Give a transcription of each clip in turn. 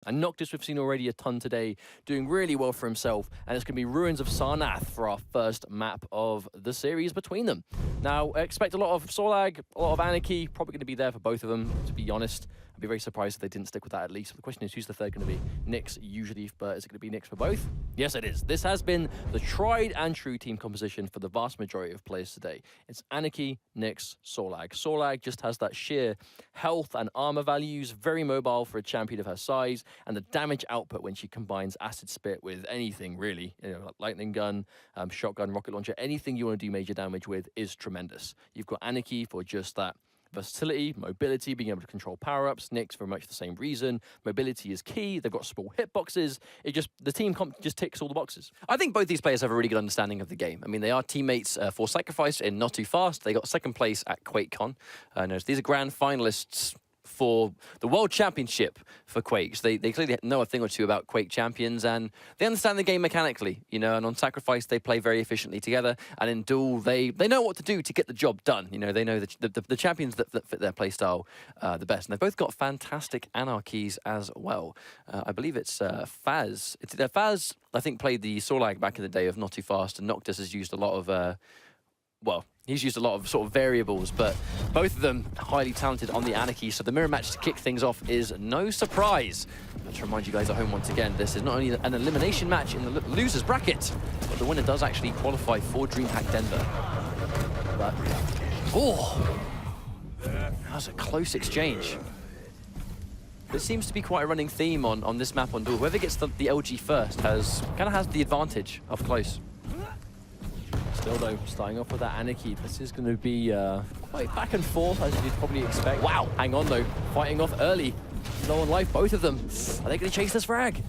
And Noctis, we've seen already a ton today, doing really well for himself. And it's going to be Ruins of Sarnath for our first map of the series between them. Now, expect a lot of Solag, a lot of Anarchy, probably going to be there for both of them, to be honest. I'd be very surprised if they didn't stick with that at least. The question is, who's the third going to be? Nyx, usually, but is it going to be Nyx for both? Yes, it is. This has been the tried and true team composition for the vast majority of players today. It's Anarchy, Nyx, Solag. Solag just has that sheer health and armor values, very mobile for a champion of her size, and the damage output when she combines Acid Spit with anything, really. You know, like Lightning Gun, Shotgun, Rocket Launcher, anything you want to do major damage with is tremendous. You've got Anarchy for just that versatility, mobility, being able to control power-ups. Nyx for much the same reason. Mobility is key. They've got small hitboxes. The team comp just ticks all the boxes. I think both these players have a really good understanding of the game. I mean, they are teammates for Sacrifice in Not Too Fast. They got second place at QuakeCon. These are grand finalists for the World Championship for Quakes. They clearly know a thing or two about Quake Champions, and they understand the game mechanically, you know, and on Sacrifice they play very efficiently together, and in Duel they know what to do to get the job done. You know, they know the champions that fit their playstyle the best, and they've both got fantastic Anarchies as well. I believe it's Fazz. Fazz, I think, played the Solag back in the day of Not Too Fast, and Noctis has used a lot of well, he's used a lot of sort of variables, but both of them highly talented on the Anarchy, so the mirror match to kick things off is no surprise. Let's remind you guys at home once again, this is not only an elimination match in the loser's bracket, but the winner does actually qualify for DreamHack Denver. But, oh, that was a close exchange. There seems to be quite a running theme on this map on Duel. Whoever gets the LG first has the advantage up close. Still though, starting off with that Anarchy, this is going to be quite back and forth as you'd probably expect. Wow, hang on though, fighting off early. Low on life, both of them. Are they going to chase this frag?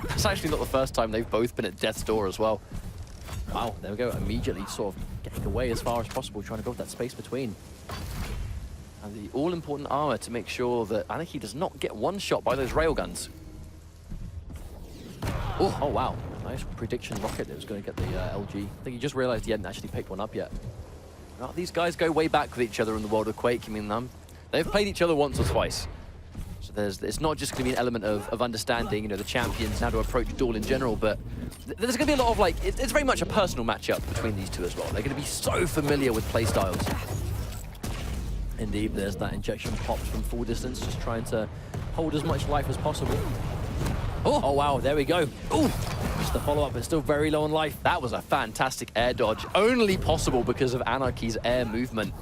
That's actually not the first time they've both been at death's door as well. Wow, there we go, immediately sort of getting away as far as possible, trying to build that space between. And the all-important armor to make sure that Anarchy does not get one shot by those railguns. Oh wow. Nice prediction rocket that was going to get the LG. I think he just realized he hadn't actually picked one up yet. Well, these guys go way back with each other in the world of Quake. I mean, they've played each other once or twice. So it's not just going to be an element of understanding, you know, the champions and how to approach Duel in general, but there's going to be a lot of, like, it's very much a personal matchup between these two as well. They're going to be so familiar with playstyles. Indeed, there's that injection popped from full distance, just trying to hold as much life as possible. Oh wow, there we go. Ooh, just the follow-up, but still very low on life. That was a fantastic air dodge, only possible because of Anarchy's air movement.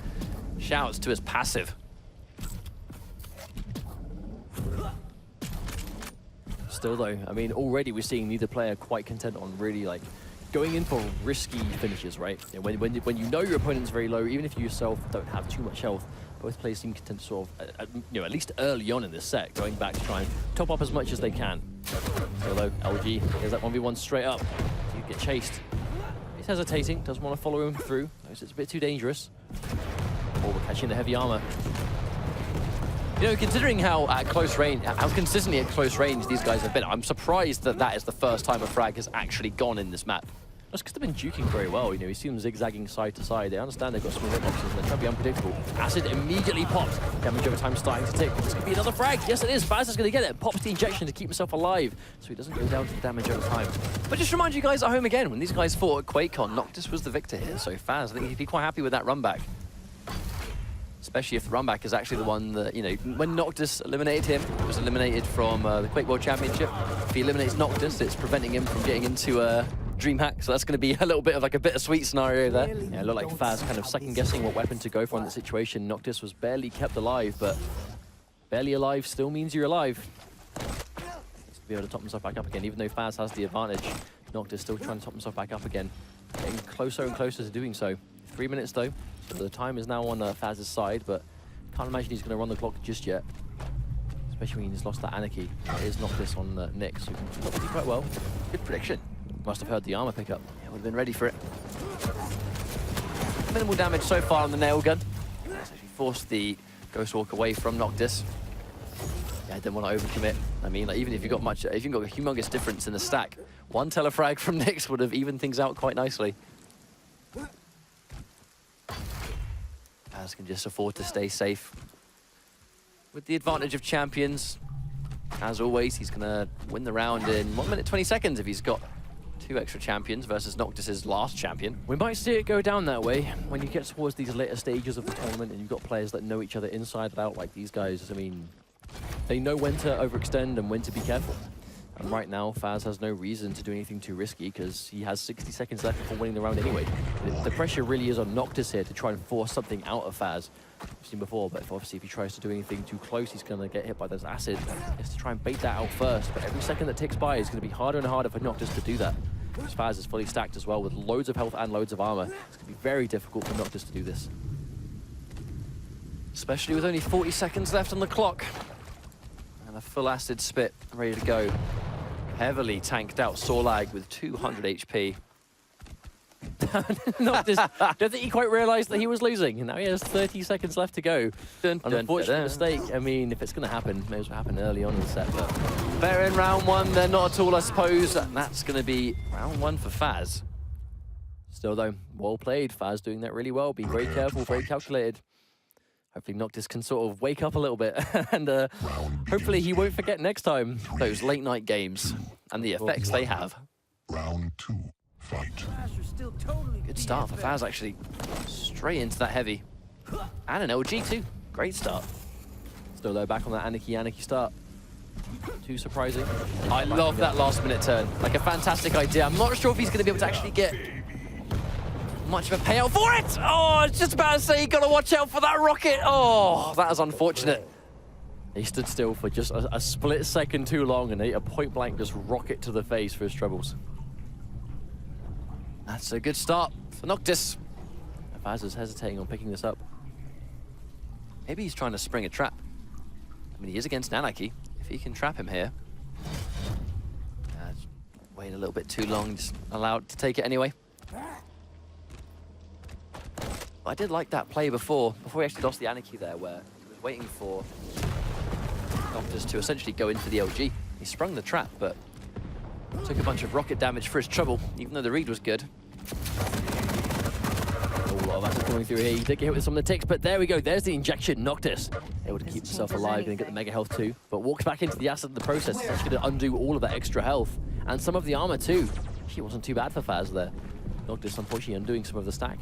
Shouts to his passive. Still though, I mean, already we're seeing neither player quite content on really like going in for risky finishes, right? You know, when you know your opponent's very low, even if you yourself don't have too much health, both players seem content to sort of, you know, at least early on in this set, going back to try and top up as much as they can. So though, LG, here's that 1v1 straight up. You get chased. He's hesitating, doesn't want to follow him through. It's a bit too dangerous. Oh, we're catching the heavy armor. You know, considering how at close range, how consistently at close range these guys have been, I'm surprised that that is the first time a frag has actually gone in this map. That's because they've been juking very well. You know, you see them zigzagging side to side. They understand they've got small hitboxes and they're trying to be unpredictable. Acid immediately pops. Damage over time starting to tick. This could be another frag. Yes, it is. Fazz is going to get it. Pops the injection to keep himself alive, so he doesn't go down to the damage over time. But just remind you guys at home again, when these guys fought at QuakeCon, Noctis was the victor here. So Fazz, I think he'd be quite happy with that run back. Especially if the run back is actually the one that, you know, when Noctis eliminated him, it was eliminated from the Quake World Championship. If he eliminates Noctis, it's preventing him from getting into DreamHack, so that's going to be a little bit of like a bittersweet scenario there. Yeah, it looked like Fazz kind of second-guessing what weapon to go for in that situation. Noctis was barely kept alive, but barely alive still means you're alive. He's to be able to top himself back up again, even though Fazz has the advantage. Noctis still trying to top himself back up again. Getting closer and closer to doing so. 3 minutes though, so the time is now on Fazz's side, but can't imagine he's going to run the clock just yet. Especially when he's lost that Anarchy. It is Noctis on Nyx, who can probably do quite well. Good prediction. Must have heard the armor pickup. Yeah, would have been ready for it. Minimal damage so far on the nail gun. That's actually forced the Ghost Walk away from Noctis. Yeah, I didn't want to overcommit. I mean, like, even if you've got much, if you've got a humongous difference in the stack, one telefrag from Nyx would have evened things out quite nicely. Fazz can just afford to stay safe. With the advantage of champions, As always, he's going to win the round in 1 minute 20 seconds if he's got 2 extra champions versus Noctis's last champion. We might see it go down that way when you get towards these later stages of the tournament and you've got players that know each other inside and out like these guys. I mean, they know when to overextend and when to be careful. And right now, Fazz has no reason to do anything too risky because he has 60 seconds left before winning the round anyway. The pressure really is on Noctis here to try and force something out of Fazz. We've seen before, but obviously if he tries to do anything too close, he's going to get hit by this acid. He has to try and bait that out first, but every second that ticks by is going to be harder and harder for Noctis to do that. Fazz is fully stacked as well with loads of health and loads of armor. It's going to be very difficult for Noctis to do this. Especially with only 40 seconds left on the clock. And a full acid spit ready to go. Heavily tanked out Sorlag with 200 HP. Noctis, don't think he quite realized that he was losing. Now he has 30 seconds left to go. Unfortunate mistake. I mean, if it's going to happen, may as well happen early on in the set. But they're in round 1. They're not at all, I suppose. And that's going to be round 1 for Fazz. Still, though, well played. Fazz doing that really well. Being very careful, very calculated. Hopefully Noctis can sort of wake up a little bit and hopefully he won't forget next time. Those late night games and the effects they have. Round 2, fight. Good start for Fazz, actually. Straight into that heavy. And an LG too. Great start. Still though, back on that Anarchy start. Too surprising. I love that last minute turn. Like a fantastic idea. I'm not sure if he's going to be able to actually get much of a payout for it. Oh, I was just about to say, you got to watch out for that rocket. Oh, that is unfortunate. He stood still for just a split second too long and ate a point blank just rocket to the face for his troubles. That's a good start for Noctis. Fazz is hesitating on picking this up. Maybe he's trying to spring a trap. I mean, he is against Anarchy. If he can trap him here. Wait a little bit too long, just allowed to take it anyway. I did like that play before we actually lost the Anarchy there, where he was waiting for Noctis to essentially go in for the LG. He sprung the trap, but took a bunch of rocket damage for his trouble, even though the read was good. A lot of acid coming through here. He did get hit with some of the ticks, but there we go. There's the injection. Noctis able to keep himself alive and get the mega health too, but walks back into the acid in the process. It's actually going to undo all of that extra health and some of the armor too. She wasn't too bad for Fazz there. Noctis unfortunately undoing some of the stack.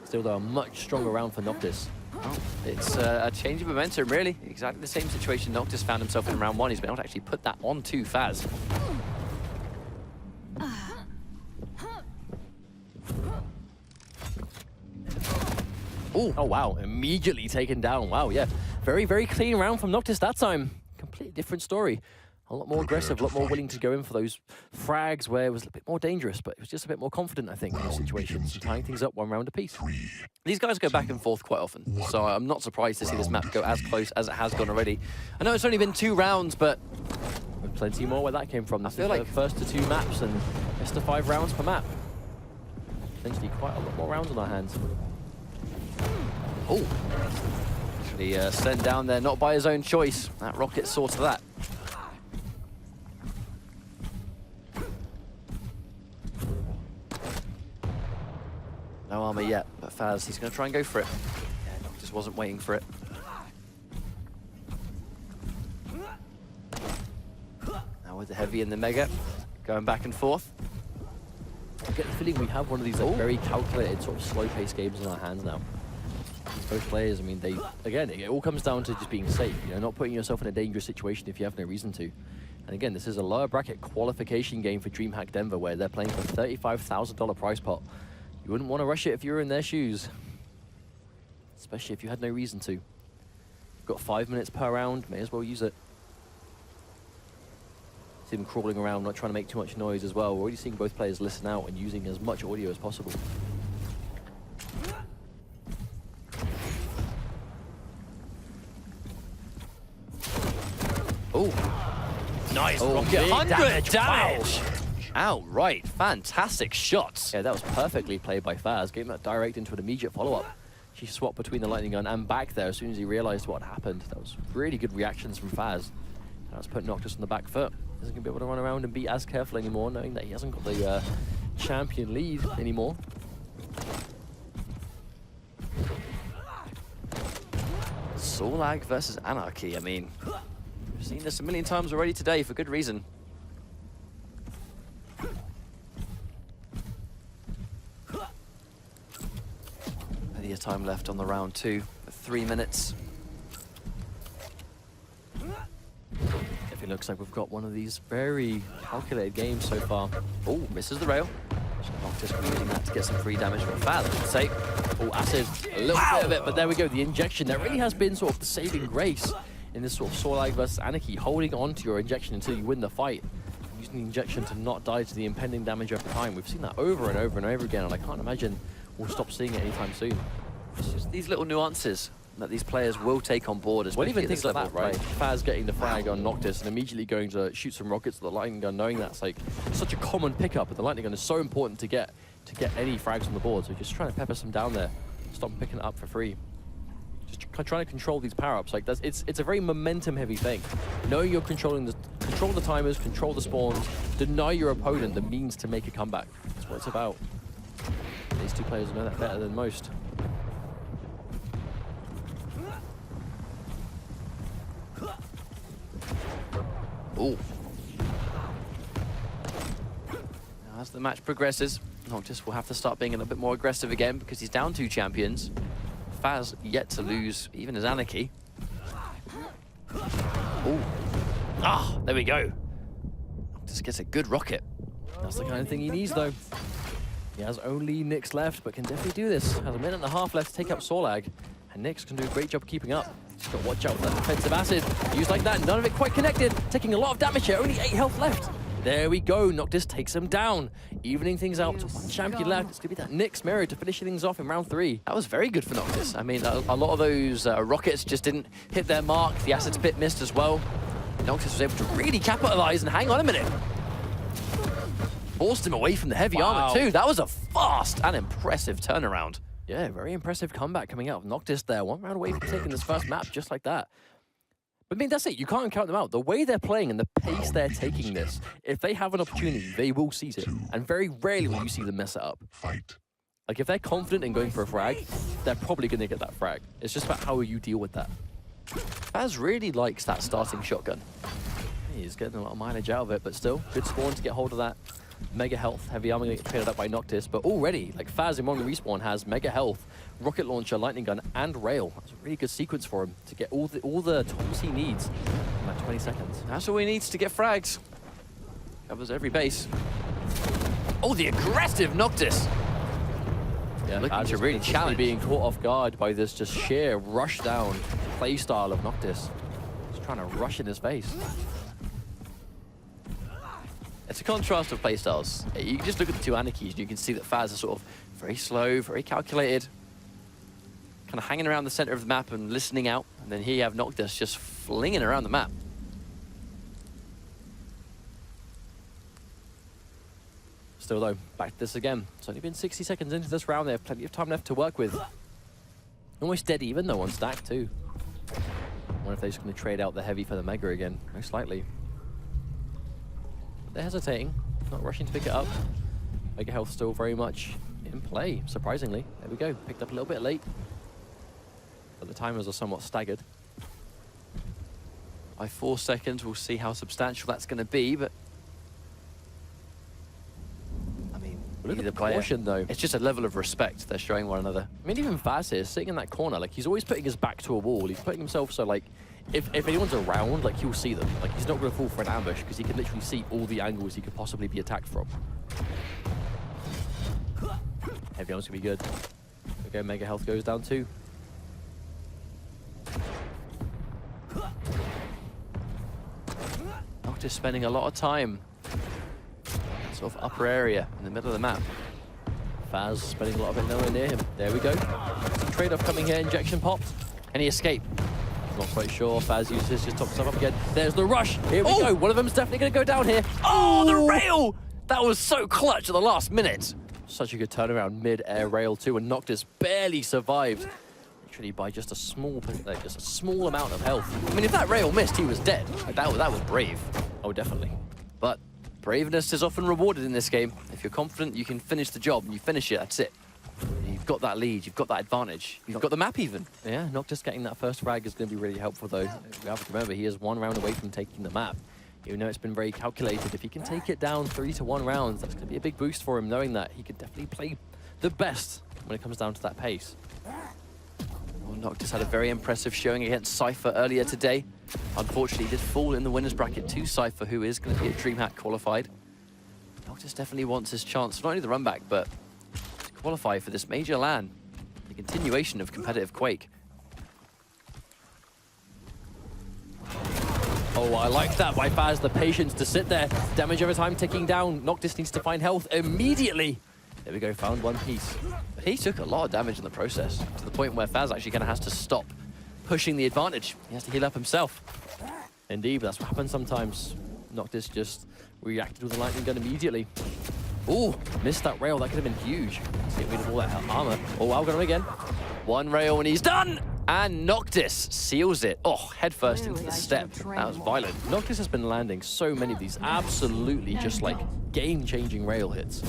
Still though, a much stronger round for Noctis. Oh, it's a change of momentum, really. Exactly the same situation Noctis found himself in round 1. He's been able to actually put that onto Fazz. Ooh. Oh wow, immediately taken down. Wow, yeah. Very, very clean round from Noctis that time. Completely different story. A lot more aggressive, a lot more willing to go in for those frags where it was a bit more dangerous, but it was just a bit more confident, I think, in those situations, tying things up 1 round apiece. These guys go back and forth quite often, so I'm not surprised to see this map go as close as it has gone already. I know it's only been 2 rounds, but with plenty more where that came from. I feel like the first to 2 maps and best of 5 rounds per map. Potentially quite a lot more rounds on our hands. Oh, actually sent down there, not by his own choice. That rocket saw to that. No armor yet, but Fazz, he's going to try and go for it. Yeah, Noctis wasn't waiting for it. Now with the heavy and the mega, going back and forth. I get the feeling we have one of these very calculated, sort of slow-paced games in our hands now. Both players, I mean, again, it all comes down to just being safe, you know, not putting yourself in a dangerous situation if you have no reason to. And again, this is a lower bracket qualification game for DreamHack Denver, where they're playing for a $35,000 prize pot. You wouldn't want to rush it if you were in their shoes, especially if you had no reason to. You've got 5 minutes per round, may as well use it. See them crawling around, not trying to make too much noise as well. We're already seeing both players listen out and using as much audio as possible. Oh, nice rocket. 100 damage! Wow. Outright, fantastic shots. Yeah, that was perfectly played by Fazz, getting that direct into an immediate follow-up. She swapped between the lightning gun and back there as soon as he realized what happened. That was really good reactions from Fazz. That's put Noctis on the back foot. Isn't going to be able to run around and be as careful anymore, knowing that he hasn't got the champion lead anymore. Sorlag versus Anarchy, I mean, Seen this a million times already today for good reason. Plenty of time left on the round 2. 3 minutes. It looks like we've got one of these very calculated games so far. Oh, misses the rail. Noctis using that to get some free damage from fazz, I should say. Oh, acid, a little bit of it, but there we go. The injection, that really has been sort of the saving grace in this sort of Sorlag versus Anarchy, holding on to your injection until you win the fight. Using the injection to not die to the impending damage over time. We've seen that over and over and over again, and I can't imagine we'll stop seeing it anytime soon. It's just these little nuances that these players will take on board, Well, especially even at things this like level, that, right? Fazz getting the frag on Noctis and immediately going to shoot some rockets at the lightning gun, knowing that's like such a common pickup, and the lightning gun is so important to get any frags on the board. So just trying to pepper some down there, stop them picking it up for free. Just trying to control these power-ups. Like it's a very momentum-heavy thing. Knowing you're control the timers, control the spawns, deny your opponent the means to make a comeback. That's what it's about. These two players know that better than most. Ooh. Now, as the match progresses, Noctis will have to start being a little bit more aggressive again because he's down 2 champions. Fazz yet to lose, even as Anarchy. Ooh. Ah, there we go. Noctis gets a good rocket. That's the kind of thing he needs, though. He has only Nyx left, but can definitely do this. Has a minute and a half left to take up Sorlag, and Nyx can do a great job keeping up. Just got to watch out for that defensive acid. Used like that, none of it quite connected. Taking a lot of damage here, only 8 health left. There we go, Noctis takes him down. Evening things out to 1 champion left. It's going to be that Nyx mirror to finish things off in round 3. That was very good for Noctis. I mean, a lot of those rockets just didn't hit their mark. The acid spit missed as well. Noctis was able to really capitalize and hang on a minute. Forced him away from the heavy armor too. That was a fast and impressive turnaround. Yeah, very impressive comeback coming out of Noctis there. 1 round away from taking this first map just like that. But I mean, that's it. You can't count them out. The way they're playing and the pace they're taking this, if they have an opportunity, they will seize it. And very rarely will you see them mess it up. Fight. Like, if they're confident in going for a frag, they're probably going to get that frag. It's just about how you deal with that. Fazz really likes that starting shotgun. He's getting a lot of mileage out of it, but still, good spawn to get hold of that. Mega health, heavy armor get traded up by Noctis, but already, like Fazz in one respawn has mega health, rocket launcher, lightning gun, and rail. That's a really good sequence for him to get all the tools he needs in that 20 seconds. That's all he needs to get frags. Covers every base. Oh, the aggressive Noctis! Yeah, looking to really challenge. Being caught off guard by this just sheer rush down play style of Noctis. Just trying to rush in his face. It's a contrast of playstyles. You can just look at the 2 Anarchies and you can see that Fazz is sort of very slow, very calculated, kind of hanging around the center of the map and listening out. And then here you have Noctis just flinging around the map. Still though, back to this again. It's only been 60 seconds into this round. They have plenty of time left to work with. Almost dead even though on stack too. I wonder if they're just going to trade out the heavy for the mega again. Most likely. They're hesitating, not rushing to pick it up. Mega health still very much in play, surprisingly. There we go, picked up a little bit late. But the timers are somewhat staggered. By 4 seconds, we'll see how substantial that's going to be, but... I mean, Look at either the player, caution though. it's just a level of respect they're showing one another. I mean, even Fazz here, sitting in that corner, like he's always putting his back to a wall. He's putting himself so like, if anyone's around, like he'll see them. Like he's not going to fall for an ambush because he can literally see all the angles he could possibly be attacked from. Heavy arm's going to be good. Okay, mega health goes down too. Noctis spending a lot of time sort of upper area in the middle of the map. Fazz spending a lot of it nowhere near him. There we go. Trade-off coming here, injection popped. Any escape? Not quite sure. Fazz uses just tops himself up again. There's the rush. Here we go. One of them's definitely going to go down here. Oh, the rail! That was so clutch at the last minute. Such a good turnaround mid-air rail too, and Noctis barely survived. Literally by just a small amount of health. I mean, if that rail missed, he was dead. Like, that was brave. Oh, definitely. But braveness is often rewarded in this game. If you're confident you can finish the job and you finish it, that's it. You've got that lead, you've got that advantage, you've got the map even. Yeah, Noctis getting that first frag is going to be really helpful, though. We have to remember, he is 1 round away from taking the map. Even though it's been very calculated, if he can take it down 3-1 rounds, that's going to be a big boost for him, knowing that he could definitely play the best when it comes down to that pace. Well, Noctis had a very impressive showing against Cypher earlier today. Unfortunately, he did fall in the winner's bracket to Cypher, who is going to be at DreamHack qualified. Noctis definitely wants his chance, not only the run back, but to qualify for this major LAN, the continuation of competitive Quake. Oh, I like that by Faz, the patience to sit there. Damage over time ticking down. Noctis needs to find health immediately. There we go, found one piece. But he took a lot of damage in the process, to the point where Faz actually kind of has to stop pushing the advantage. He has to heal up himself. Indeed, but that's what happens sometimes. Noctis just reacted with a lightning gun immediately. Ooh, missed that rail, that could have been huge. Let's get rid of all that armor. Oh, wow, got him again. One rail and he's done! And Noctis seals it. Oh, headfirst into the step. That was violent. Noctis has been landing so many of these absolutely just like game-changing rail hits.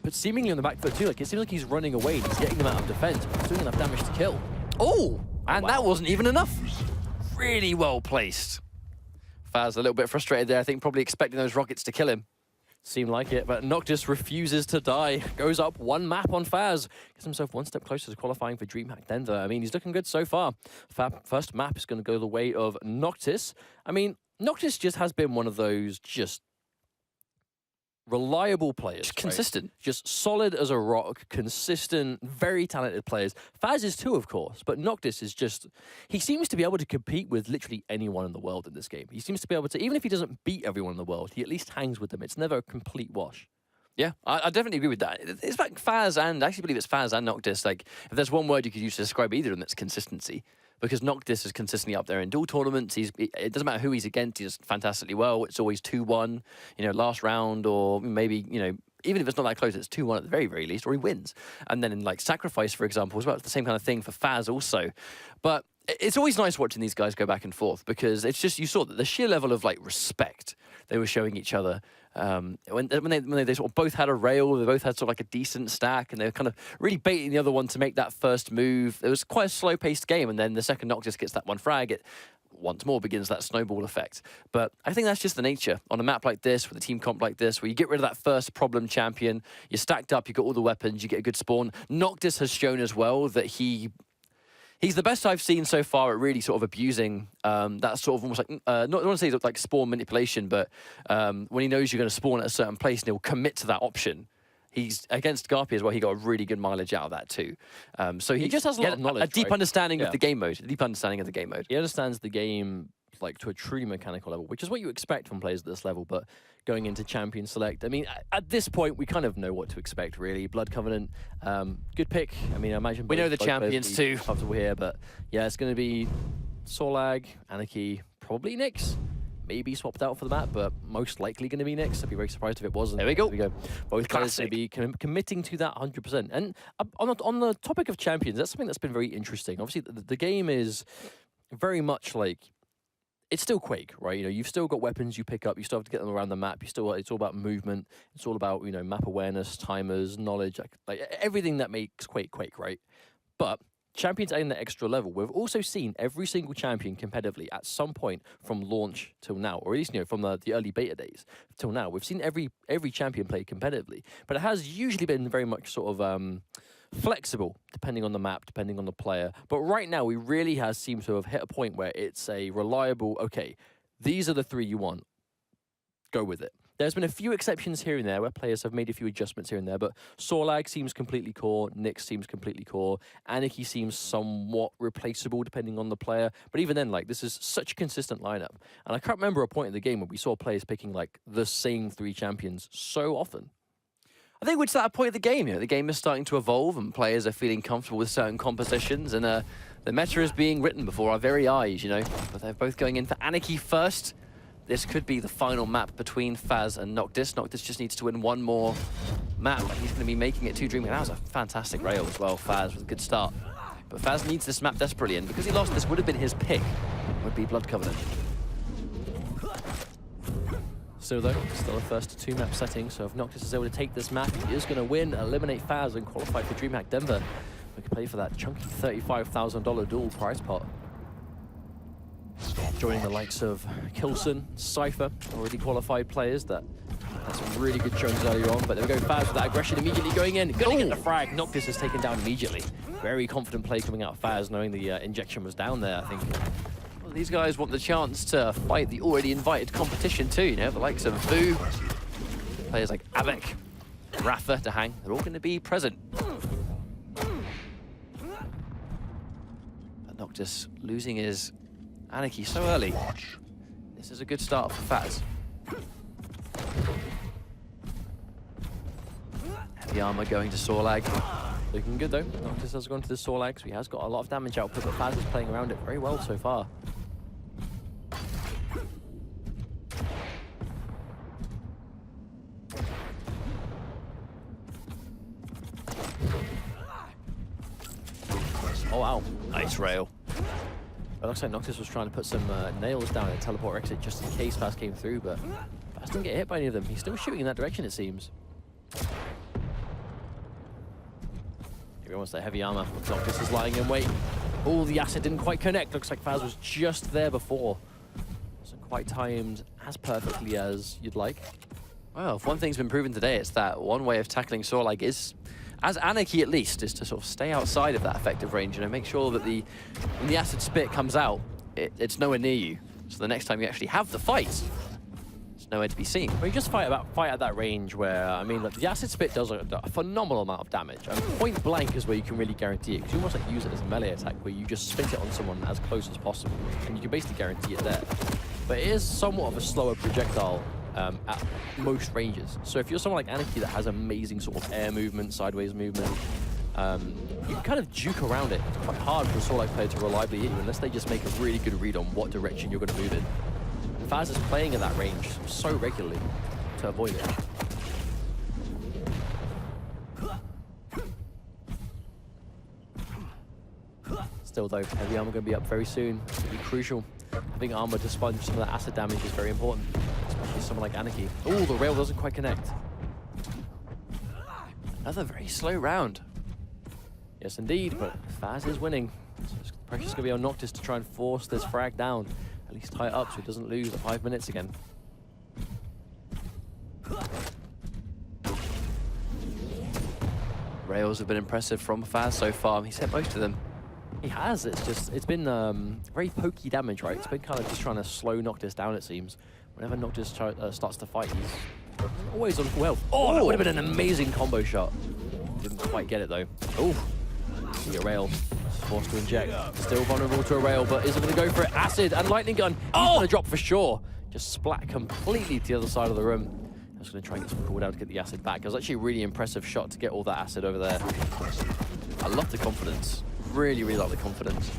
But seemingly on the back foot too, like it seems like he's running away, he's getting them out of defense, but he's doing enough damage to kill. Oh, and wow. That wasn't even enough. Really well placed. Faz a little bit frustrated there, I think probably expecting those rockets to kill him. Seemed like it, but Noctis refuses to die. Goes up 1 map on Faz. Gets himself 1 step closer to qualifying for DreamHack Denver. I mean, he's looking good so far. First map is going to go the way of Noctis. I mean, Noctis just has been one of those just reliable players. Just consistent. Right? Just solid as a rock, consistent, very talented players. Faz is too, of course, but Noctis is just... He seems to be able to compete with literally anyone in the world in this game. He seems to be able to, even if he doesn't beat everyone in the world, he at least hangs with them. It's never a complete wash. Yeah, I definitely agree with that. It's like Faz and, I actually believe it's Faz and Noctis. Like, if there's one word you could use to describe either of them, it's consistency. Because Noctis is consistently up there in dual tournaments. It doesn't matter who he's against, he does fantastically well. It's always 2-1, you know, last round, or maybe, you know, even if it's not that close, it's 2-1 at the very, very least, or he wins. And then in like Sacrifice, for example, as well, it's the same kind of thing for Faz also. But it's always nice watching these guys go back and forth, because it's just, you saw that the sheer level of like respect they were showing each other. When they sort of both had a rail, they both had sort of like a decent stack, and they were kind of really baiting the other one to make that first move. It was quite a slow-paced game, and then the second Noctis gets that one frag, it once more begins that snowball effect. But I think that's just the nature on a map like this, with a team comp like this, where you get rid of that first problem champion, you're stacked up, you've got all the weapons, you get a good spawn. Noctis has shown as well that he's the best I've seen so far at really sort of abusing that sort of almost like, not, I don't want to say like spawn manipulation, but when he knows you're going to spawn at a certain place and he'll commit to that option. He's against Garpy as well, he got a really good mileage out of that too. So he just has a lot of knowledge, a deep right? understanding Yeah. of the game mode, a deep understanding of the game mode. He understands the game like to a truly mechanical level, which is what you expect from players at this level. But going into Champion Select, I mean, at this point, we kind of know what to expect, really. Blood Covenant, good pick. I mean, I imagine We know the both champions players will be too. comfortable here, but yeah, it's going to be Solag, Anarchy, probably Nyx. Maybe swapped out for the map, but most likely going to be Nyx. I'd be very surprised if it wasn't. There we go. Both players going to be committing to that 100%. And on the topic of champions, that's something that's been very interesting. Obviously, the game is very much like, it's still Quake, right? You know, you've still got weapons you pick up, you still have to get them around the map. It's all about movement. It's all about, you know, map awareness, timers, knowledge, like everything that makes Quake Quake, right? But champions adding that extra level. We've also seen every single champion competitively at some point from launch till now, or at least, you know, from the early beta days till now. We've seen every champion play competitively, but it has usually been very much sort of flexible, depending on the map, depending on the player. But right now, we really has seemed to have hit a point where it's a reliable, okay, these are the 3 you want, go with it. There's been a few exceptions here and there where players have made a few adjustments here and there, but Solag seems completely core, Nyx seems completely core, Anarchy seems somewhat replaceable depending on the player, but even then, like, this is such a consistent lineup. And I can't remember a point in the game where we saw players picking, like, the same 3 champions so often. I think we're just at a point of the game, you know, the game is starting to evolve and players are feeling comfortable with certain compositions, and the meta is being written before our very eyes, you know, but they're both going in for Anarchy first. This could be the final map between Faz and Noctis. Noctis just needs to win one more map. He's going to be making it to DreamHack. That was a fantastic rail as well, Faz, with a good start. But Faz needs this map desperately, and because he lost, this would have been his pick, would be Blood Covenant. Still though, still a first to 2 map setting, so if Noctis is able to take this map, he is going to win, eliminate fazz, and qualify for DreamHack Denver. We can play for that chunky $35,000 dual prize pot. Joining the likes of Kilson, Cypher, already qualified players that had some really good shows earlier on, but there we go, fazz with that aggression immediately going in, gonna get the frag. Noctis is taken down immediately. Very confident play coming out of fazz, knowing the injection was down there, I think. Well, these guys want the chance to fight the already invited competition too, you know, the likes of Vu, players like Avec, Rafa to hang, they're all going to be present. But Noctis losing his Anarchy so early. This is a good start for fazz. Heavy armor going to Sorlag. Looking good though. Noctis has gone to the Sorlag, so he has got a lot of damage output, but fazz is playing around it very well so far. Oh wow, Nice rail. It looks like Noctis was trying to put some nails down at teleport exit just in case fazz came through, but fazz didn't get hit by any of them. He's still shooting in that direction, it seems. He wants that heavy armor. Noctis is lying in wait. Oh, the acid didn't quite connect. Looks like fazz was just there before. Wasn't quite timed as perfectly as you'd like. Well, if one thing's been proven today, it's that one way of tackling Sorlag is, as Anarchy at least, is to sort of stay outside of that effective range, you know, make sure that when the acid spit comes out, it's nowhere near you. So the next time you actually have the fight, it's nowhere to be seen. Well, you just fight at that range where, I mean, like, the acid spit does a phenomenal amount of damage. I mean, point blank is where you can really guarantee it, because you almost like use it as a melee attack where you just spit it on someone as close as possible, and you can basically guarantee it there. But it is somewhat of a slower projectile at most ranges. So if you're someone like Anarchy that has amazing sort of air movement, sideways movement, you can kind of juke around it. It's quite hard for a Sorlag player to reliably hit you unless they just make a really good read on what direction you're going to move in. And fazz is playing at that range so regularly to avoid it. Still though, heavy armor going to be up very soon. It's going to be crucial. Having armor to sponge some of that acid damage is very important, especially someone like Anarchy. Oh, the rail doesn't quite connect. Another very slow round. Yes, indeed, but fazz is winning. So the pressure's going to be on Noctis to try and force this frag down. At least tie it up so he doesn't lose the 5 minutes again. Rails have been impressive from fazz so far. He's hit most of them. He has. It's been very pokey damage, right? It's been kind of just trying to slow Noctis down, it seems. Whenever Noctis starts to fight, he's always on full health. Oh, that would have been an amazing combo shot. Didn't quite get it though. Oh, see a rail. Forced to inject. Still vulnerable to a rail, but isn't going to go for it. Acid and lightning gun. He's going to drop for sure. Just splat completely to the other side of the room. I was going to try and get some cooldown to get the acid back. It was actually a really impressive shot to get all that acid over there. I love the confidence. Really like the confidence.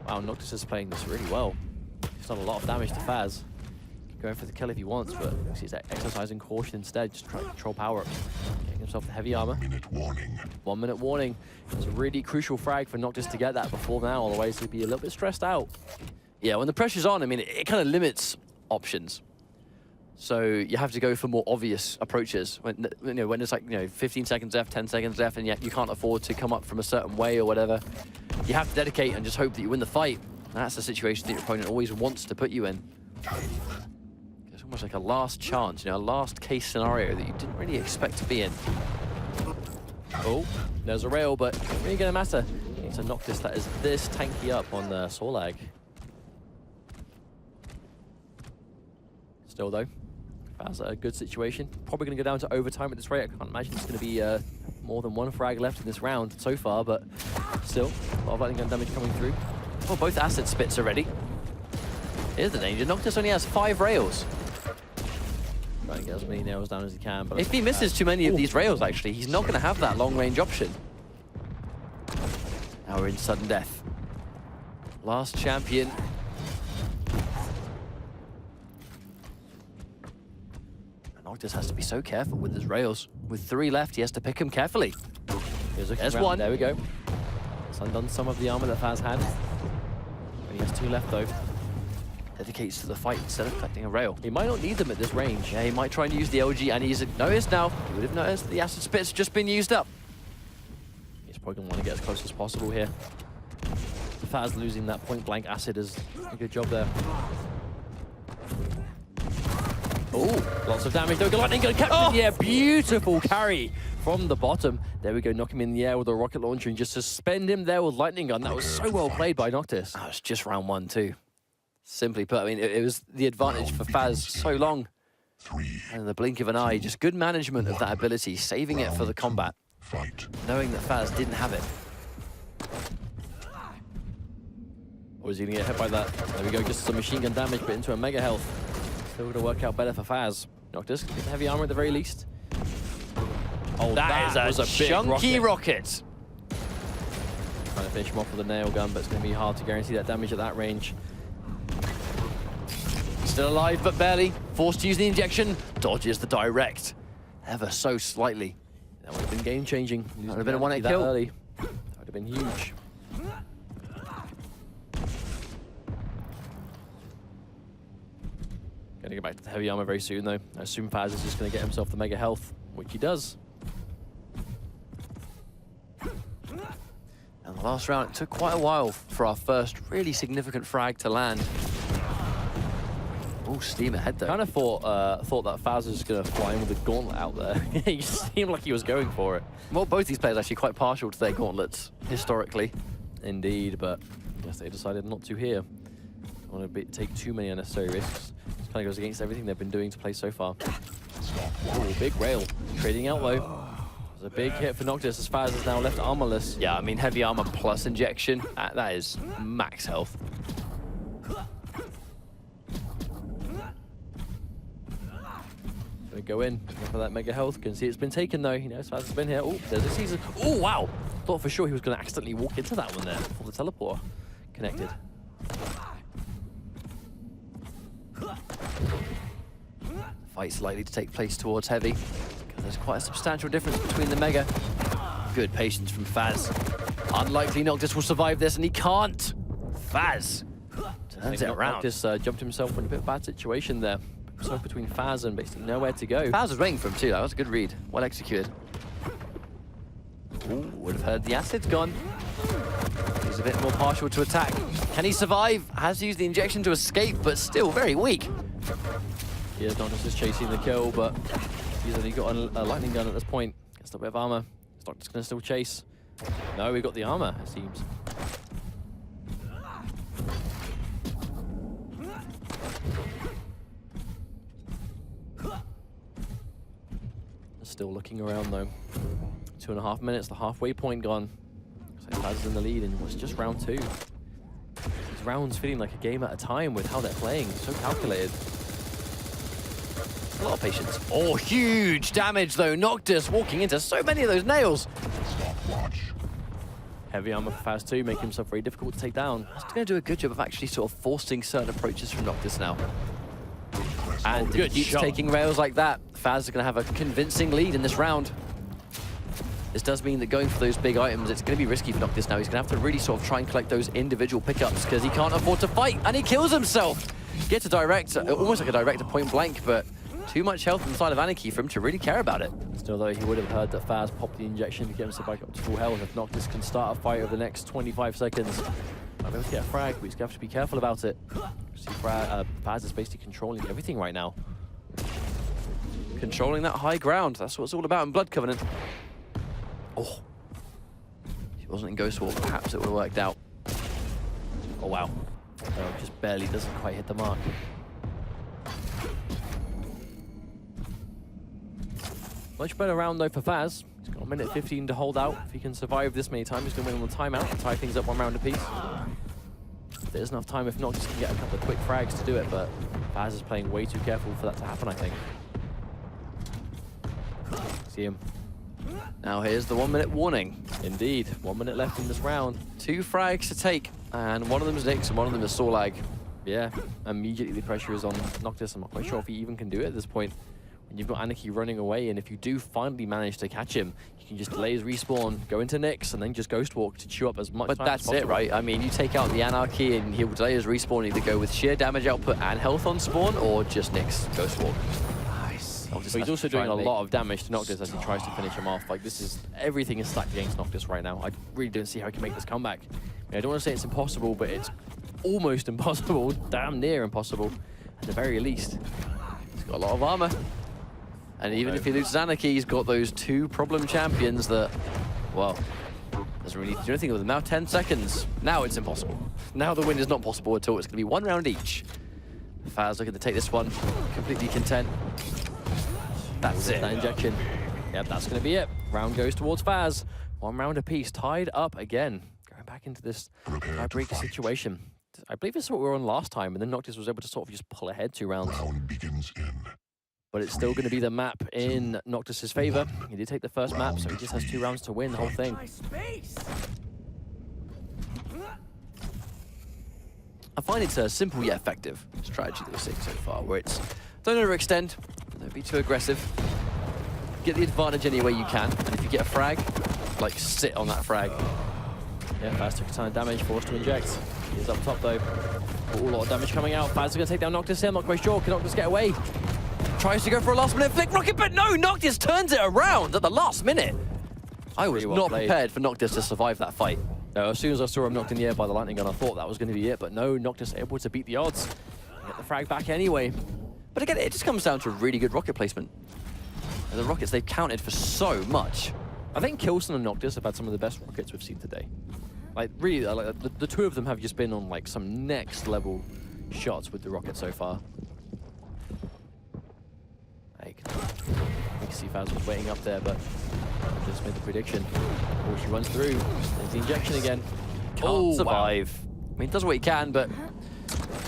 Wow, Noctis is playing this really well. He's done a lot of damage to fazz. Going for the kill if he wants, but he's exercising caution instead, just trying to control power-ups. Getting himself the heavy armor. 1 minute warning. 1 minute warning. It's a really crucial frag for Noctis to get that before now, otherwise he'd be a little bit stressed out. Yeah, when the pressure's on, I mean, it kind of limits options. So you have to go for more obvious approaches. When it's like 15 seconds left, 10 seconds left, and yet you can't afford to come up from a certain way or whatever. You have to dedicate and just hope that you win the fight. And that's the situation that your opponent always wants to put you in. It's almost like a last chance, a last case scenario that you didn't really expect to be in. Oh, there's a rail, but it ain't really gonna matter. It's a Noctis that is this tanky up on the Sorlag. Still though, fazz a good situation. Probably gonna go down to overtime at this rate. I can't imagine it's gonna be more than one frag left in this round so far, but still, a lot of lightning gun damage coming through. Well, both acid spits are ready. Here's the danger. Noctis only has 5 rails. Trying to get as many nails down as he can. But If he misses too many of these rails, actually, he's not going to have that long-range option. Now we're in sudden death. Last champion. And Noctis has to be so careful with his rails. With 3 left, he has to pick them carefully. There's one. There we go. It's undone some of the armor that fazz had. He has 2 left though. dedicates to the fight instead of collecting a rail. He might not need them at this range. Yeah, he might try and use the LG, and he's noticed now. He would have noticed the acid spit's just been used up. He's probably going to want to get as close as possible here. Fazz losing that point-blank acid is a good job there. Oh, lots of damage. Though, lightning gun captured in the air. Beautiful carry from the bottom. There we go, knock him in the air with a rocket launcher and just suspend him there with lightning gun. That was so well played by Noctis. That was just round 1 too. Simply put, I mean, it was the advantage for Fazz so long. 3. And in the blink of an eye, just good management of that ability, saving it for the combat. Fight. Knowing that Fazz didn't have it. Or is he going to get hit by that? There we go, just some machine gun damage, but into a mega health. Still going to work out better for Fazz. Noctis gets heavy armor at the very least. Oh, that is a chunky rocket. Trying to finish him off with a nail gun, but it's going to be hard to guarantee that damage at that range. Still alive, but barely. Forced to use the injection. Dodges the direct. Ever so slightly. That would have been game-changing. That would have been a 1-8 kill. Early. That would have been huge. Gonna go back to the heavy armor very soon, though. I assume Fazz is just gonna get himself the mega health, which he does. And the last round, it took quite a while for our first really significant frag to land. Oh, steam ahead though. Kind of thought that Fazz was gonna fly in with a gauntlet out there. He seemed like he was going for it. Well, both these players are actually quite partial to their gauntlets, historically. Indeed, but I guess they decided not to here. Don't want to take too many unnecessary risks. This kind of goes against everything they've been doing to play so far. Oh, big rail. Trading out low. It was a big hit for Noctis as Fazz is now left armorless. Yeah, I mean, heavy armor plus injection, that is max health. Gonna go in for that mega health. Can see it's been taken though. You know, Fazz has been here. Oh, there's a Caesar. Oh, wow. Thought for sure he was going to accidentally walk into that one there before the teleporter connected. Fight's likely to take place towards heavy, because there's quite a substantial difference between the mega. Good patience from Fazz. Unlikely Noctis will survive this, and he can't. Fazz turns it around. Noctis jumped himself in a bit of a bad situation there. So between Fazz and basically nowhere to go. Fazz was waiting for him too. That was a good read. Well executed. Ooh, would have heard the acid's gone. He's a bit more partial to attack. Can he survive? Has used the injection to escape, but still very weak. Yeah, Noctis is chasing the kill, but he's only got a lightning gun at this point. Gets a bit of armor. He's not just going to still chase. No, we got the armor, it seems. Still looking around though. 2.5 minutes, the halfway point gone. So Fazz is in the lead, and it's just round 2. These rounds feeling like a game at a time with how they're playing. So calculated. A lot of patience. Oh, huge damage though. Noctis walking into so many of those nails. Stopwatch. Heavy armor for Fazz too, making himself very difficult to take down. He's going to do a good job of actually sort of forcing certain approaches from Noctis now. And if he good keeps shot. taking rails like that, Fazz is going to have a convincing lead in this round. This does mean that going for those big items, it's going to be risky for Noctis now. He's going to have to really sort of try and collect those individual pickups because he can't afford to fight, and he kills himself. Gets a direct, almost like a direct to point blank, but too much health inside of Anarchy for him to really care about it. Still though, he would have heard that Fazz popped the injection to get himself back up to full health. If Noctis can start a fight over the next 25 seconds, might be able to get a frag, but he's going to have to be careful about it. See, Fazz is basically controlling everything right now. Controlling that high ground, that's what it's all about in Blood Covenant. Oh. If he wasn't in Ghost War, perhaps it would have worked out. Oh wow. Just barely doesn't quite hit the mark. Much better round though for Fazz. He's got 1:15 to hold out. If he can survive this many times, he's going to win on the timeout and tie things up 1 round apiece. There's enough time if not, just can get a couple of quick frags to do it, but Fazz is playing way too careful for that to happen, I think. See him. Now here's the 1 minute warning. Indeed, 1 minute left in this round. 2 frags to take, and one of them is Nyx and one of them is Sorlag. Yeah, immediately the pressure is on Noctis. I'm not quite sure if he even can do it at this point and you've got Anarchy running away, and if you do finally manage to catch him, you can just delay his respawn, go into Nyx, and then just Ghost Walk to chew up as much But time that's as possible. it, right? I mean, you take out the Anarchy and he'll delay his respawn, either go with sheer damage output and health on spawn, or just Nyx Ghost Walk. But he's also doing a lot of damage to Noctis as he tries to finish him off. Like, this is, everything is stacked against Noctis right now. I really don't see how he can make this comeback. I mean, I don't want to say it's impossible, but it's almost impossible, damn near impossible, at the very least. He's got a lot of armor. And even if he loses Anarchy, he's got those 2 problem champions that, well, doesn't really do anything with them. Now 10 seconds. Now it's impossible. Now the win is not possible at all. It's going to be 1 round each. Faz looking to take this one, completely content. That's it. That injection. Yep, that's going to be it. Round goes towards Faz. 1 round apiece, tied up again. Going back into this tiebreaker situation. I believe this is what we were on last time, and then Noctis was able to sort of just pull ahead 2 rounds. Round begins in. But it's still going to be the map in Noctis' favor. He did take the first map, so he just has 2 rounds to win the whole thing. I find it's a simple yet effective strategy that we're seeing so far, where it's don't overextend, don't be too aggressive, get the advantage any way you can, and if you get a frag, like sit on that frag. Yeah, Faz took a ton of damage, forced to inject. He is up top though. A lot of damage coming out. Faz is going to take down Noctis here. I'm not quite sure. Can Noctis get away? Tries to go for a last minute flick rocket, but no, Noctis turns it around at the last minute. I was Pretty well not played. prepared for Noctis to survive that fight. As soon as I saw him knocked in the air by the lightning gun, I thought that was going to be it. But no, Noctis able to beat the odds. Get the frag back anyway. But again, it just comes down to really good rocket placement. And the rockets, they've counted for so much. I think Kilson and Noctis have had some of the best rockets we've seen today. Like, really, like, the 2 of them have just been on, like, some next level shots with the rocket so far. You can see Faz was waiting up there, but I just made the prediction. Oh, she runs through. There's the injection again. Can't survive. I mean, does what he can, but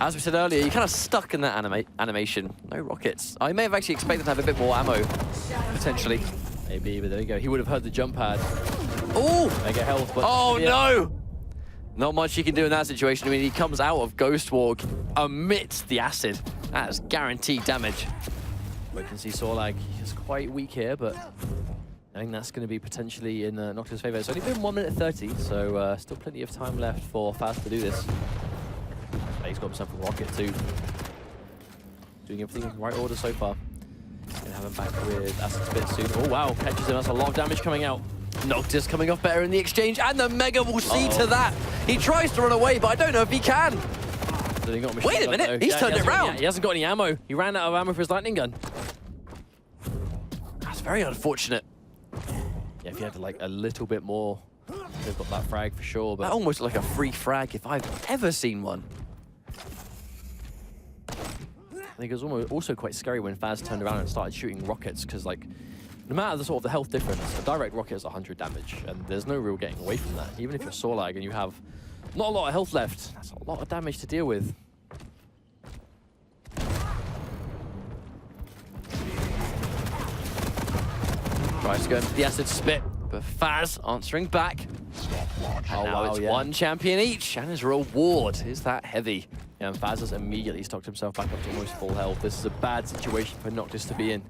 as we said earlier, you're kind of stuck in that animation. No rockets. I may have actually expected to have a bit more ammo, potentially. Maybe, but there you go. He would have heard the jump pad. Oh! Mega health, but... Oh, yeah. no! Not much he can do in that situation. I mean, he comes out of Ghost Walk amidst the acid. That is guaranteed damage. We can see Sorlag is quite weak here, but I think that's going to be potentially in Noctis' favor. It's only been 1 minute 30, so still plenty of time left for Faz to do this. He's got himself a rocket too. Doing everything in the right order so far. Gonna have him back with Acid Spit soon. Oh wow, catches him. That's a lot of damage coming out. Noctis coming off better in the exchange, and the Mega will see to that. He tries to run away, but I don't know if he can. So he got Wait a minute, though. he's turned it round. He hasn't got any ammo. He ran out of ammo for his lightning gun. That's very unfortunate. Yeah, if he had like a little bit more, they've got that frag for sure. But That almost like a free frag if I've ever seen one. I think it was also quite scary when Faz turned around and started shooting rockets, because like, no matter the sort of the health difference, a direct rocket is 100 damage, and there's no real getting away from that. Even if you're Sorlag and you have not a lot of health left, that's a lot of damage to deal with. Tries to go into the Acid Spit, but Faz answering back. Stop watching. And now wow, it's yeah. 1 champion each, and his reward is that heavy. Yeah, and Faz has immediately stocked himself back up to almost full health. This is a bad situation for Noctis to be in.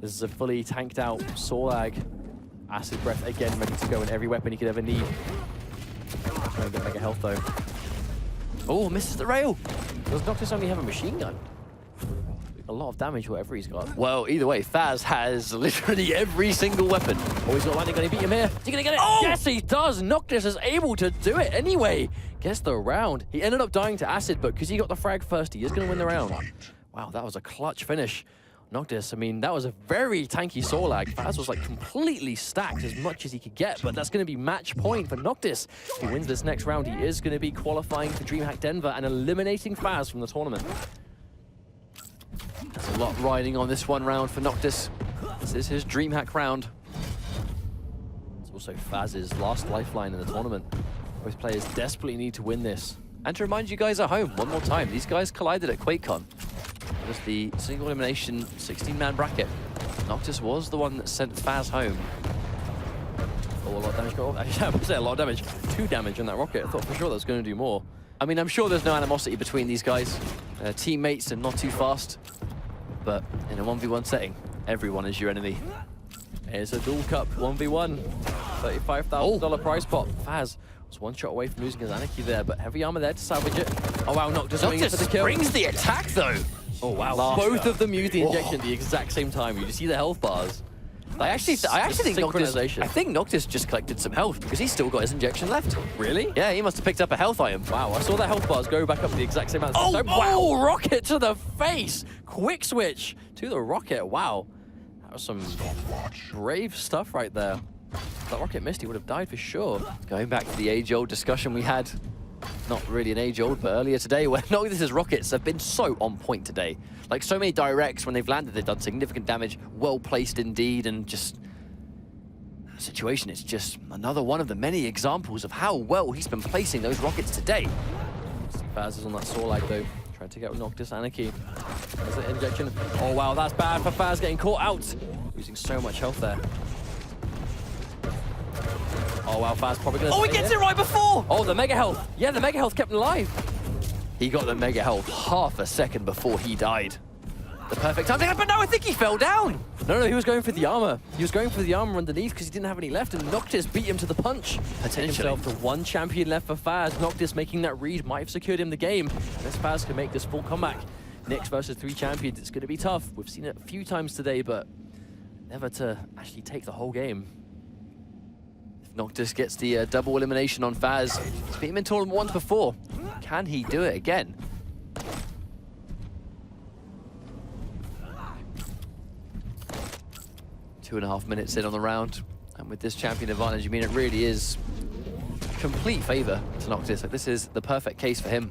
This is a fully tanked out Sorlag. Acid Breath again, ready to go in every weapon he could ever need. Trying to get mega health though. Oh, misses the rail. Does Noctis only have a machine gun? A lot of damage, whatever he's got. Well, either way, Faz has literally every single weapon. Oh, he's got lightning gun. He beat him here. Is he gonna get it? Oh! Yes, he does. Noctis is able to do it anyway. Gets the round. He ended up dying to Acid, but because he got the frag first, he is gonna win the round. Wow, that was a clutch finish. Noctis, I mean, that was a very tanky Sorlag. Faz was like completely stacked as much as he could get, but that's going to be match point for Noctis. If he wins this next round, he is going to be qualifying for DreamHack Denver and eliminating Faz from the tournament. There's a lot riding on this one round for Noctis. This is his DreamHack round. It's also Faz's last lifeline in the tournament. Both players desperately need to win this. And to remind you guys at home, one more time, these guys collided at QuakeCon. It was the single elimination 16-man bracket. Noctis was the one that sent Faz home. Oh, a lot of damage go off. Actually, I would say a lot of damage. 2 damage on that rocket. I thought for sure that was going to do more. I mean, I'm sure there's no animosity between these guys. Teammates and not too fast. But in a 1v1 setting, Everyone is your enemy. Here's a dual cup 1v1. $35,000 prize pot. Fazz was one shot away from losing his Anarchy there, but heavy armor there to salvage it. Oh wow, Noctis going in for the kill. Brings the attack though. Oh wow, both of them used the injection at the exact same time. You just see the health bars. I actually think synchronization. I think Noctis just collected some health because he's still got his injection left. Really? Yeah, he must have picked up a health item. Wow, I saw the health bars go back up to the exact same amount. Oh, wow, rocket to the face. Quick switch to the rocket. Wow. That was some brave stuff right there. If that rocket missed, he would have died for sure. Going back to the age-old discussion we had, not really an age-old, but earlier today, where Noctis' rockets have been so on point today. Like so many directs, when they've landed, they've done significant damage, well placed indeed, and just that situation is just another one of the many examples of how well he's been placing those rockets today. Fazz is on that Sorlag though. Trying to get Noctis Anarchy. There's an injection. Oh wow, that's bad for Fazz, getting caught out. Losing so much health there. Oh wow, Fazz probably gonna... Oh, he gets it right before! Oh, the mega health. Yeah, the mega health kept him alive. He got the mega health half a second before he died. The perfect timing, but no, I think he fell down. No, he was going for the armor. He was going for the armor underneath because he didn't have any left, and Noctis beat him to the punch. Potentially. Himself to one champion left for Fazz. Noctis making that read might have secured him the game. Unless Fazz can make this full comeback. Next versus 3 champions, it's going to be tough. We've seen it a few times today, but never to actually take the whole game. If Noctis gets the double elimination on Fazz, he's beat him in tournament once before. Can he do it again? Two and a half minutes in on the round, and with this champion advantage, I mean, it really is complete favor to Noctis. Like, this is the perfect case for him.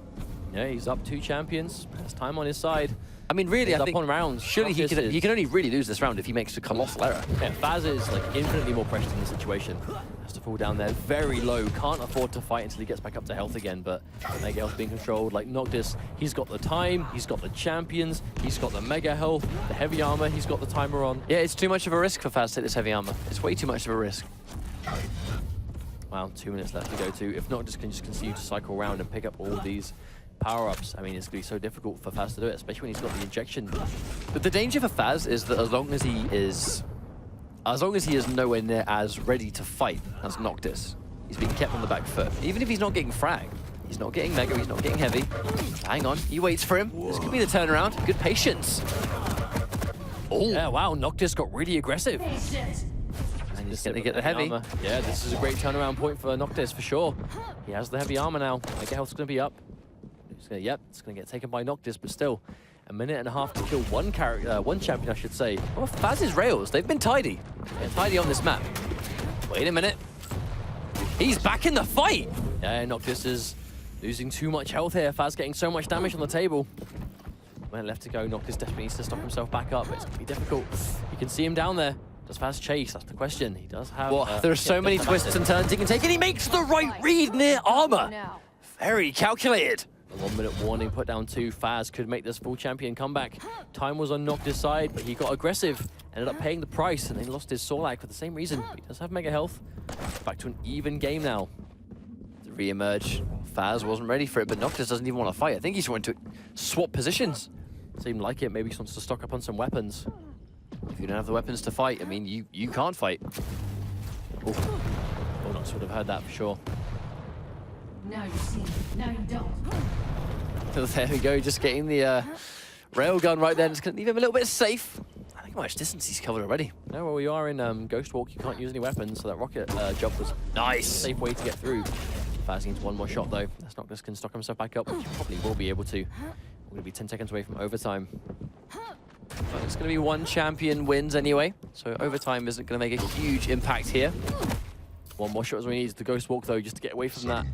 Yeah, he's up 2 champions. Has time on his side. I mean, really, he's I up think on rounds. surely he can only really lose this round if he makes a colossal error. Yeah, Fazz is like infinitely more precious in the situation. Has to fall down there very low. Can't afford to fight until he gets back up to health again. But mega health being controlled. Like Noctis, he's got the time. He's got the champions. He's got the mega health, the heavy armor. He's got the timer on. Yeah, it's too much of a risk for Fazz to take this heavy armor. It's way too much of a risk. Wow, 2 minutes left to go to. If Noctis can just continue to cycle around and pick up all these power-ups, I mean, it's going to be so difficult for Fazz to do it, especially when he's got the injection. But the danger for Fazz is that as long as he is nowhere near as ready to fight as Noctis, he's being kept on the back foot. Even if he's not getting frag, he's not getting mega, he's not getting heavy. Hang on, he waits for him. This could be the turnaround. Good patience. Oh, yeah, wow, Noctis got really aggressive. And he's going to get the heavy. Armor. Yeah, this is a great turnaround point for Noctis for sure. He has the heavy armor now. Mega health's going to be up. Yep, it's going to get taken by Noctis, but still, a minute and a half to kill one champion, I should say. Well, Fazz's rails, they've been tidy. They're tidy on this map. Wait a minute. He's back in the fight. Yeah, Noctis is losing too much health here. Fazz getting so much damage on the table. Minute left to go. Noctis desperately needs to stock himself back up, but it's going to be difficult. You can see him down there. Does Fazz chase? That's the question. He does have... Well, there are so many twists and turns he can take, and he makes the right read near armor. Very calculated. A 1 minute warning put down to Fazz could make this full champion comeback. Time was on Noctis' side, but he got aggressive. Ended up paying the price, and then lost his Sorlag for the same reason. He does have mega health. Back to an even game now. To re-emerge, Fazz wasn't ready for it, but Noctis doesn't even want to fight. I think he's wanting to swap positions. Seemed like it. Maybe he wants to stock up on some weapons. If you don't have the weapons to fight, I mean, you can't fight. Oh, Noctis would have heard that for sure. Now you see, now you don't. There we go, just getting the railgun right there. It's going to leave him a little bit safe. I think how much distance he's covered already. No, well, we are in Ghost Walk. You can't use any weapons, so that rocket jump was nice. A safe way to get through. Fazz needs one more shot, though. That's Noctis can stock himself back up, which he probably will be able to. We're going to be 10 seconds away from overtime. But it's going to be one champion wins anyway, so overtime isn't going to make a huge impact here. One more shot as we need. The Ghost Walk, though, just to get away from that.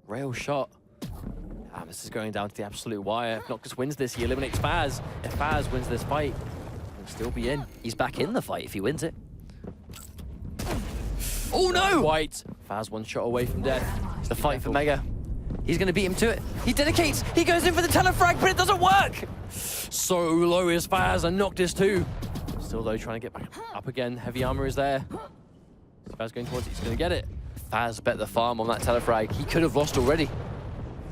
Rail shot. This is going down to the absolute wire. If Noctis wins this, he eliminates Fazz. If Fazz wins this fight, he'll still be in. He's back in the fight if he wins it. Oh no! White. Fazz 1 shot away from death. It's the fight for Mega. He's going to beat him to it. He dedicates. He goes in for the telefrag, but it doesn't work. So low is Fazz, and Noctis too. Still, though, trying to get back up again. Heavy armor is there. Fazz going towards it. He's going to get it. Fazz bet the farm on that telefrag. He could have lost already.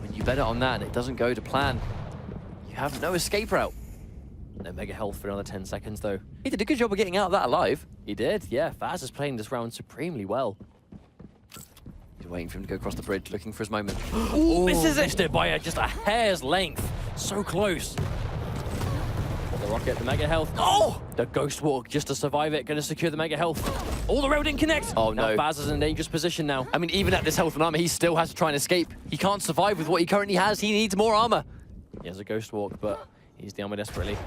When you bet it on that and it doesn't go to plan, you have no escape route. No mega health for another 10 seconds, though. He did a good job of getting out of that alive. He did, yeah. Fazz is playing this round supremely well. He's waiting for him to go across the bridge, looking for his moment. Ooh, misses it! Missed it by just a hair's length. So close. The rocket, the mega health. Oh! The ghost walk just to survive it, gonna secure the mega health. Oh, the rail didn't connect! Oh, no. Now Fazz is in a dangerous position now. I mean, even at this health and armor, he still has to try and escape. He can't survive with what he currently has. He needs more armor. He has a ghost walk, but he's the armor desperately.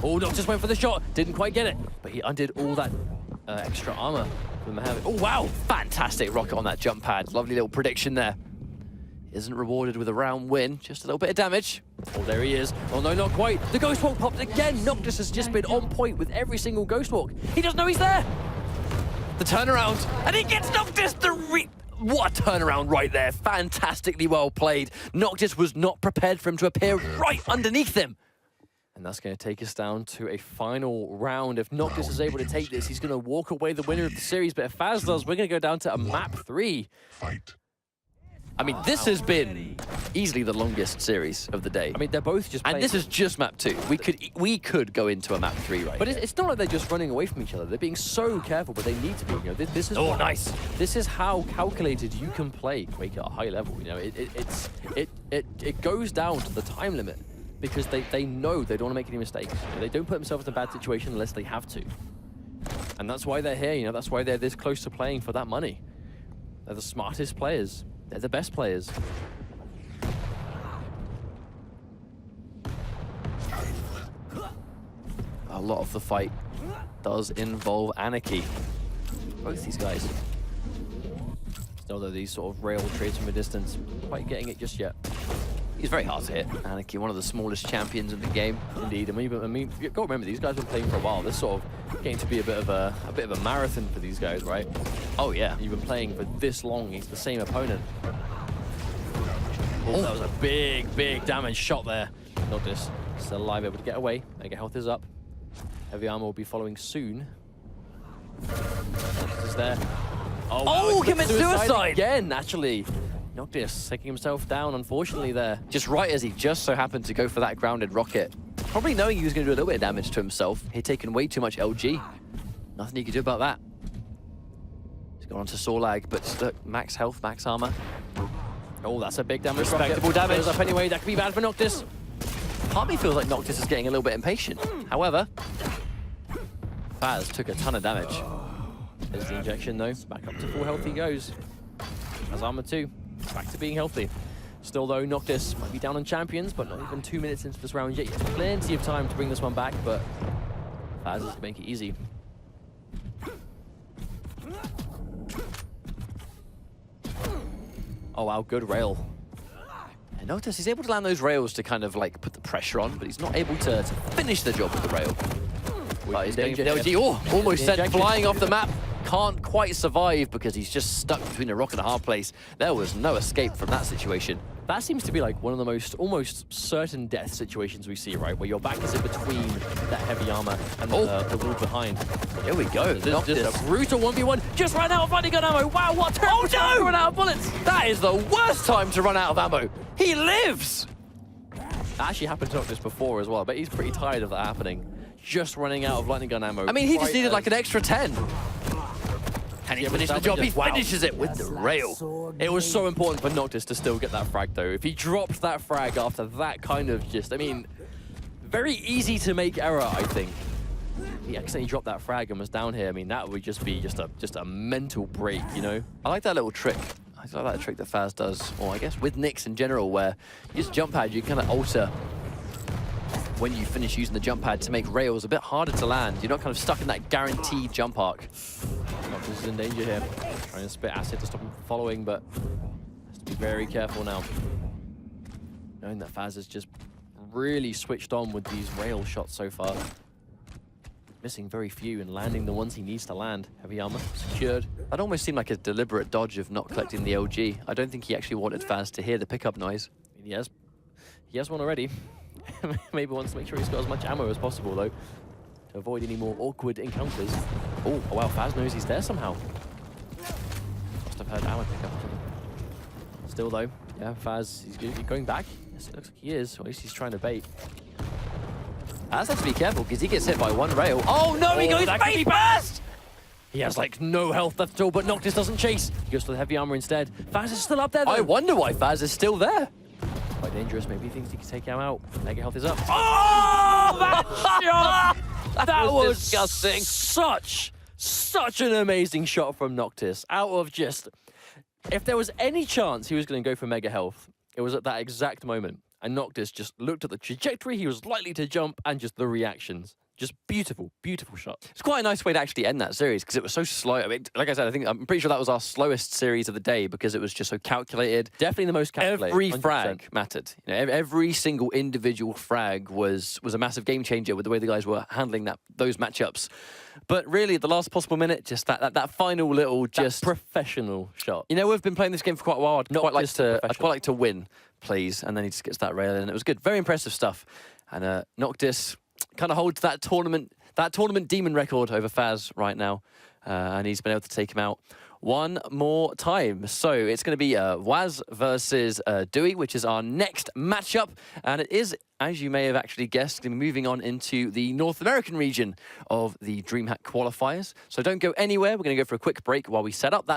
Oh, Noctis went for the shot. Didn't quite get it, but he undid all that extra armor from the heavy. Oh, wow. Fantastic rocket on that jump pad. Lovely little prediction there. Isn't rewarded with a round win. Just a little bit of damage. Oh, there he is. Oh, no, not quite. The ghost walk popped again. Noctis has just been on point with every single ghost walk. He doesn't know he's there. The turnaround. And he gets Noctis the What a turnaround right there. Fantastically well played. Noctis was not prepared for him to appear right underneath him. And that's going to take us down to a final round. If Noctis is able to take this, he's going to walk away the winner of the series. But if Fazz does, we're going to go down to a map 3. Fight. I mean, this has been easily the longest series of the day. I mean, they're both just playing. And this is just map 2. We could go into a map 3 right But here. it's not like they're just running away from each other. They're being so careful, but they need to be. You know, this is Oh, nice. This is how calculated you can play Quake at a high level. You know, it goes down to the time limit because they know they don't want to make any mistakes. You know, they don't put themselves in a bad situation unless they have to. And that's why they're here. You know, that's why they're this close to playing for that money. They're the smartest players. They're the best players. A lot of the fight does involve anarchy. Both these guys. Still, though, these sort of rail trades from a distance, quite getting it just yet. He's very hard to hit. Anarchy, one of the smallest champions in the game. Indeed, I mean, you've got to remember these guys have been playing for a while. This sort of getting to be a bit of a marathon for these guys, right? Oh yeah. You've been playing for this long against the same opponent. Oh, that was a big damage shot there. Noctis still alive, able to get away. Mega health is up. Heavy armor will be following soon. Noctis is there. Oh, wow, commit suicide again, naturally. Noctis taking himself down, unfortunately, there. Just right as he just so happened to go for that grounded rocket. Probably knowing he was going to do a little bit of damage to himself. He'd taken way too much LG. Nothing he could do about that. He's gone on to Sorlag, but look, max health, max armor. Oh, that's a big damage. Respectable rocket. damage. Goes up anyway, that could be bad for Noctis. Part of me feels like Noctis is getting a little bit impatient. However, Fazz took a ton of damage. There's the injection, though. Back up to full health he goes. Has armor 2. Back to being healthy. Still, though, Noctis might be down on champions, but not even 2 minutes into this round yet. He has plenty of time to bring this one back, but Fazz is to make it easy. Oh, wow, good rail. and notice he's able to land those rails to kind of like put the pressure on, but he's not able to finish the job with the rail. But he's going for the LG. Oh, almost sent flying off the map. Can't quite survive because he's just stuck between a rock and a hard place. There was no escape from that situation. That seems to be like one of the most almost certain death situations we see, right? Where your back is in between that heavy armor and the wall behind. Here we go. Just a brutal 1v1. Just ran out of running gun ammo. Wow, what a terrible time to run out of bullets. That is the worst time to run out of ammo. He lives! That actually happened to Noctis before as well, but he's pretty tired of that happening. Just running out of lightning gun ammo. I mean, he just needed like an extra 10. And he finished the job. He finishes it with the rail. It was so important for Noctis to still get that frag, though. If he dropped that frag after that kind of I mean, very easy to make error, I think. He accidentally dropped that frag and was down here. I mean, that would just be just a mental break, you know? I like that little trick. I like that trick that Fazz does, or I guess with Nyx in general, where you just jump pad, you kind of alter when you finish using the jump pad to make rails a bit harder to land. You're not kind of stuck in that guaranteed jump arc. Noctis is in danger here. Trying to spit acid to stop him from following, but has to be very careful now. Knowing that Fazz has just really switched on with these rail shots so far. Missing very few and landing the ones he needs to land. Heavy armor secured. That almost seemed like a deliberate dodge of not collecting the LG. I don't think he actually wanted Fazz to hear the pickup noise. He has one already. Maybe wants to make sure he's got as much ammo as possible, though, to avoid any more awkward encounters. Oh wow, Fazz knows he's there somehow. Must have heard ammo pickup. Still, though, yeah, Fazz, he's going back. Yes, it looks like he is, or at least he's trying to bait. Fazz has to be careful because he gets hit by one rail. Oh no, he goes that could be face first! He has like no health left at all, but Noctis doesn't chase. He goes for the heavy armor instead. Fazz is still up there though. I wonder why Fazz is still there. Quite dangerous. Maybe he thinks he can take him out. Mega health is up. Oh, that shot! That was disgusting. Such an amazing shot from Noctis. Out of just, if there was any chance he was going to go for mega health, it was at that exact moment. And Noctis just looked at the trajectory he was likely to jump and just the reactions. Just beautiful, beautiful shot. It's quite a nice way to actually end that series because it was so slow. I mean, like I said, I'm pretty sure that was our slowest series of the day because it was just so calculated. Definitely the most calculated. Every 100%. frag mattered. You know, every single individual frag was a massive game changer with the way the guys were handling those matchups. But really, the last possible minute, just that final little just professional shot. You know, we've been playing this game for quite a while. I'd quite like to win, please. And then he just gets that rail in. It was good. Very impressive stuff. And Noctis kind of holds that tournament demon record over Fazz right now. And he's been able to take him out one more time. So it's going to be Waz versus Dewey, which is our next matchup. And it is, as you may have actually guessed, going to be moving on into the North American region of the DreamHack qualifiers. So don't go anywhere. We're going to go for a quick break while we set up that